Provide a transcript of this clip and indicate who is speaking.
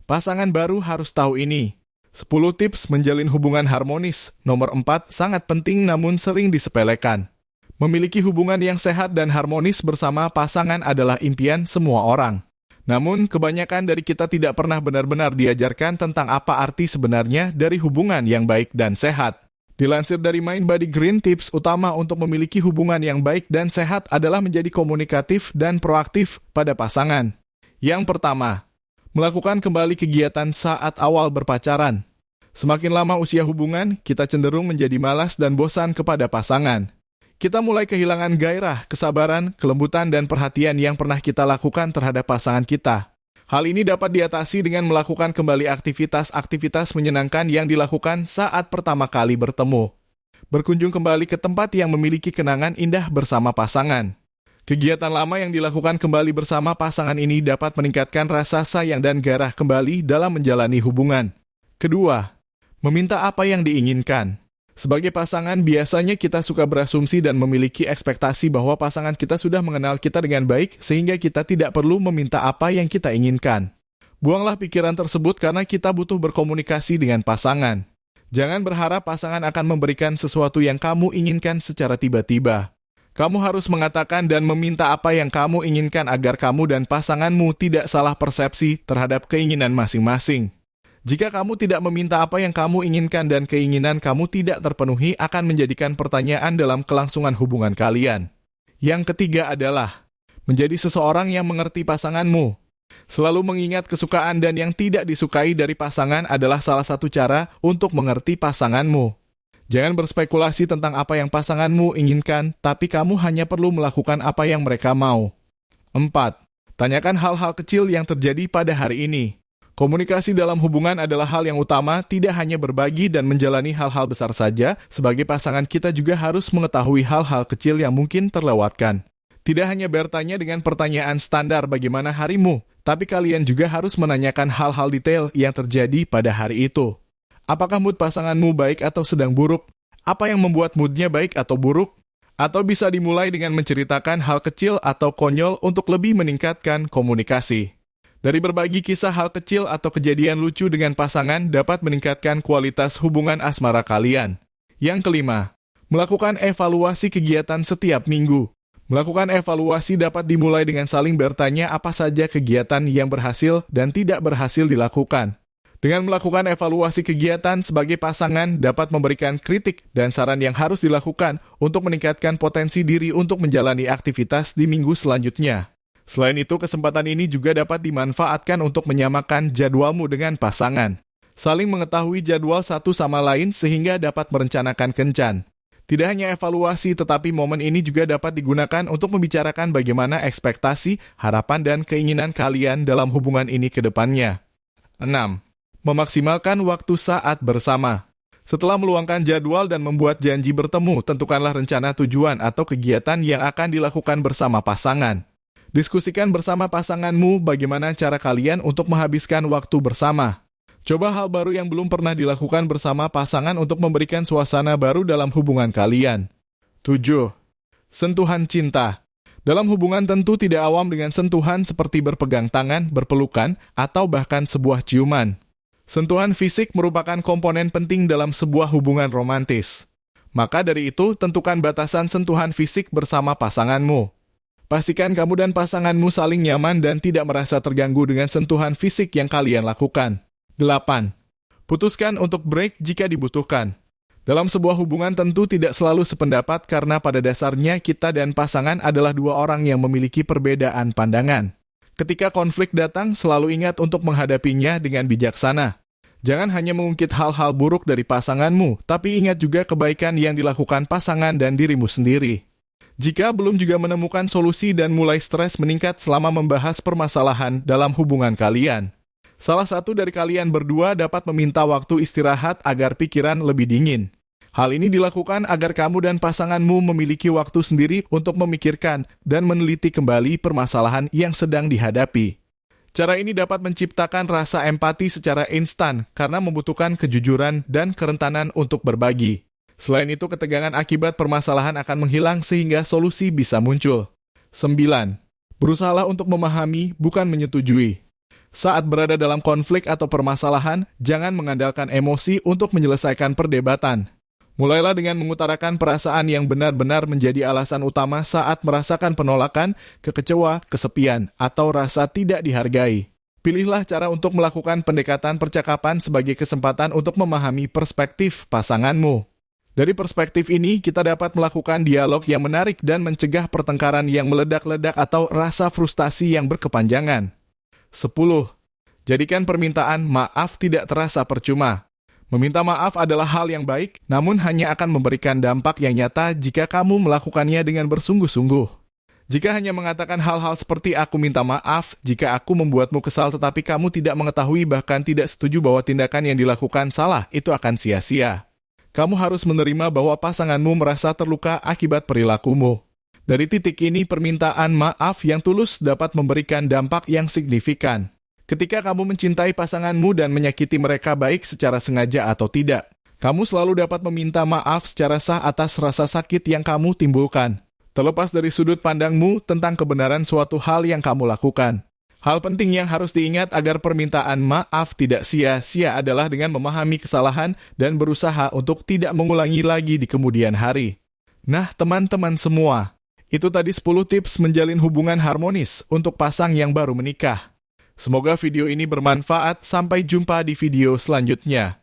Speaker 1: Pasangan baru harus tahu ini. 10 tips menjalin hubungan harmonis. Nomor 4, sangat penting namun sering disepelekan. Memiliki hubungan yang sehat dan harmonis bersama pasangan adalah impian semua orang. Namun, kebanyakan dari kita tidak pernah benar-benar diajarkan tentang apa arti sebenarnya dari hubungan yang baik dan sehat. Dilansir dari Mindbody Green, tips utama untuk memiliki hubungan yang baik dan sehat adalah menjadi komunikatif dan proaktif pada pasangan. Yang pertama, melakukan kembali kegiatan saat awal berpacaran. Semakin lama usia hubungan, kita cenderung menjadi malas dan bosan kepada pasangan. Kita mulai kehilangan gairah, kesabaran, kelembutan, dan perhatian yang pernah kita lakukan terhadap pasangan kita. Hal ini dapat diatasi dengan melakukan kembali aktivitas-aktivitas menyenangkan yang dilakukan saat pertama kali bertemu. Berkunjung kembali ke tempat yang memiliki kenangan indah bersama pasangan. Kegiatan lama yang dilakukan kembali bersama pasangan ini dapat meningkatkan rasa sayang dan gairah kembali dalam menjalani hubungan. Kedua, meminta apa yang diinginkan. Sebagai pasangan, biasanya kita suka berasumsi dan memiliki ekspektasi bahwa pasangan kita sudah mengenal kita dengan baik sehingga kita tidak perlu meminta apa yang kita inginkan. Buanglah pikiran tersebut karena kita butuh berkomunikasi dengan pasangan. Jangan berharap pasangan akan memberikan sesuatu yang kamu inginkan secara tiba-tiba. Kamu harus mengatakan dan meminta apa yang kamu inginkan agar kamu dan pasanganmu tidak salah persepsi terhadap keinginan masing-masing. Jika kamu tidak meminta apa yang kamu inginkan dan keinginan kamu tidak terpenuhi akan menjadikan pertanyaan dalam kelangsungan hubungan kalian. Yang ketiga adalah menjadi seseorang yang mengerti pasanganmu. Selalu mengingat kesukaan dan yang tidak disukai dari pasangan adalah salah satu cara untuk mengerti pasanganmu. Jangan berspekulasi tentang apa yang pasanganmu inginkan, tapi kamu hanya perlu melakukan apa yang mereka mau. 4. Tanyakan hal-hal kecil yang terjadi pada hari ini. Komunikasi dalam hubungan adalah hal yang utama, tidak hanya berbagi dan menjalani hal-hal besar saja. Sebagai pasangan kita juga harus mengetahui hal-hal kecil yang mungkin terlewatkan. Tidak hanya bertanya dengan pertanyaan standar bagaimana harimu, tapi kalian juga harus menanyakan hal-hal detail yang terjadi pada hari itu. Apakah mood pasanganmu baik atau sedang buruk? Apa yang membuat moodnya baik atau buruk? Atau bisa dimulai dengan menceritakan hal kecil atau konyol untuk lebih meningkatkan komunikasi. Dari berbagi kisah hal kecil atau kejadian lucu dengan pasangan dapat meningkatkan kualitas hubungan asmara kalian. Yang kelima, melakukan evaluasi kegiatan setiap minggu. Melakukan evaluasi dapat dimulai dengan saling bertanya apa saja kegiatan yang berhasil dan tidak berhasil dilakukan. Dengan melakukan evaluasi kegiatan sebagai pasangan dapat memberikan kritik dan saran yang harus dilakukan untuk meningkatkan potensi diri untuk menjalani aktivitas di minggu selanjutnya. Selain itu, kesempatan ini juga dapat dimanfaatkan untuk menyamakan jadwalmu dengan pasangan. Saling mengetahui jadwal satu sama lain sehingga dapat merencanakan kencan. Tidak hanya evaluasi, tetapi momen ini juga dapat digunakan untuk membicarakan bagaimana ekspektasi, harapan, dan keinginan kalian dalam hubungan ini ke depannya. 6. Memaksimalkan waktu saat bersama. Setelah meluangkan jadwal dan membuat janji bertemu, tentukanlah rencana tujuan atau kegiatan yang akan dilakukan bersama pasangan. Diskusikan bersama pasanganmu bagaimana cara kalian untuk menghabiskan waktu bersama. Coba hal baru yang belum pernah dilakukan bersama pasangan untuk memberikan suasana baru dalam hubungan kalian. 7. Sentuhan cinta. Dalam hubungan tentu tidak awam dengan sentuhan seperti berpegang tangan, berpelukan, atau bahkan sebuah ciuman. Sentuhan fisik merupakan komponen penting dalam sebuah hubungan romantis. Maka dari itu, tentukan batasan sentuhan fisik bersama pasanganmu. Pastikan kamu dan pasanganmu saling nyaman dan tidak merasa terganggu dengan sentuhan fisik yang kalian lakukan. 8. Putuskan untuk break jika dibutuhkan. Dalam sebuah hubungan tentu tidak selalu sependapat karena pada dasarnya kita dan pasangan adalah dua orang yang memiliki perbedaan pandangan. Ketika konflik datang, selalu ingat untuk menghadapinya dengan bijaksana. Jangan hanya mengungkit hal-hal buruk dari pasanganmu, tapi ingat juga kebaikan yang dilakukan pasangan dan dirimu sendiri. Jika belum juga menemukan solusi dan mulai stres meningkat selama membahas permasalahan dalam hubungan kalian. Salah satu dari kalian berdua dapat meminta waktu istirahat agar pikiran lebih dingin. Hal ini dilakukan agar kamu dan pasanganmu memiliki waktu sendiri untuk memikirkan dan meneliti kembali permasalahan yang sedang dihadapi. Cara ini dapat menciptakan rasa empati secara instan karena membutuhkan kejujuran dan kerentanan untuk berbagi. Selain itu, ketegangan akibat permasalahan akan menghilang sehingga solusi bisa muncul. 9. Berusahalah untuk memahami, bukan menyetujui. Saat berada dalam konflik atau permasalahan, jangan mengandalkan emosi untuk menyelesaikan perdebatan. Mulailah dengan mengutarakan perasaan yang benar-benar menjadi alasan utama saat merasakan penolakan, kekecewa, kesepian, atau rasa tidak dihargai. Pilihlah cara untuk melakukan pendekatan percakapan sebagai kesempatan untuk memahami perspektif pasanganmu. Dari perspektif ini, kita dapat melakukan dialog yang menarik dan mencegah pertengkaran yang meledak-ledak atau rasa frustasi yang berkepanjangan. 10. Jadikan permintaan maaf tidak terasa percuma. Meminta maaf adalah hal yang baik, namun hanya akan memberikan dampak yang nyata jika kamu melakukannya dengan bersungguh-sungguh. Jika hanya mengatakan hal-hal seperti aku minta maaf jika aku membuatmu kesal tetapi kamu tidak mengetahui bahkan tidak setuju bahwa tindakan yang dilakukan salah, itu akan sia-sia. Kamu harus menerima bahwa pasanganmu merasa terluka akibat perilakumu. Dari titik ini, permintaan maaf yang tulus dapat memberikan dampak yang signifikan. Ketika kamu mencintai pasanganmu dan menyakiti mereka baik secara sengaja atau tidak, kamu selalu dapat meminta maaf secara sah atas rasa sakit yang kamu timbulkan, terlepas dari sudut pandangmu tentang kebenaran suatu hal yang kamu lakukan. Hal penting yang harus diingat agar permintaan maaf tidak sia-sia adalah dengan memahami kesalahan dan berusaha untuk tidak mengulangi lagi di kemudian hari. Nah, teman-teman semua, itu tadi 10 tips menjalin hubungan harmonis untuk pasang yang baru menikah. Semoga video ini bermanfaat. Sampai jumpa di video selanjutnya.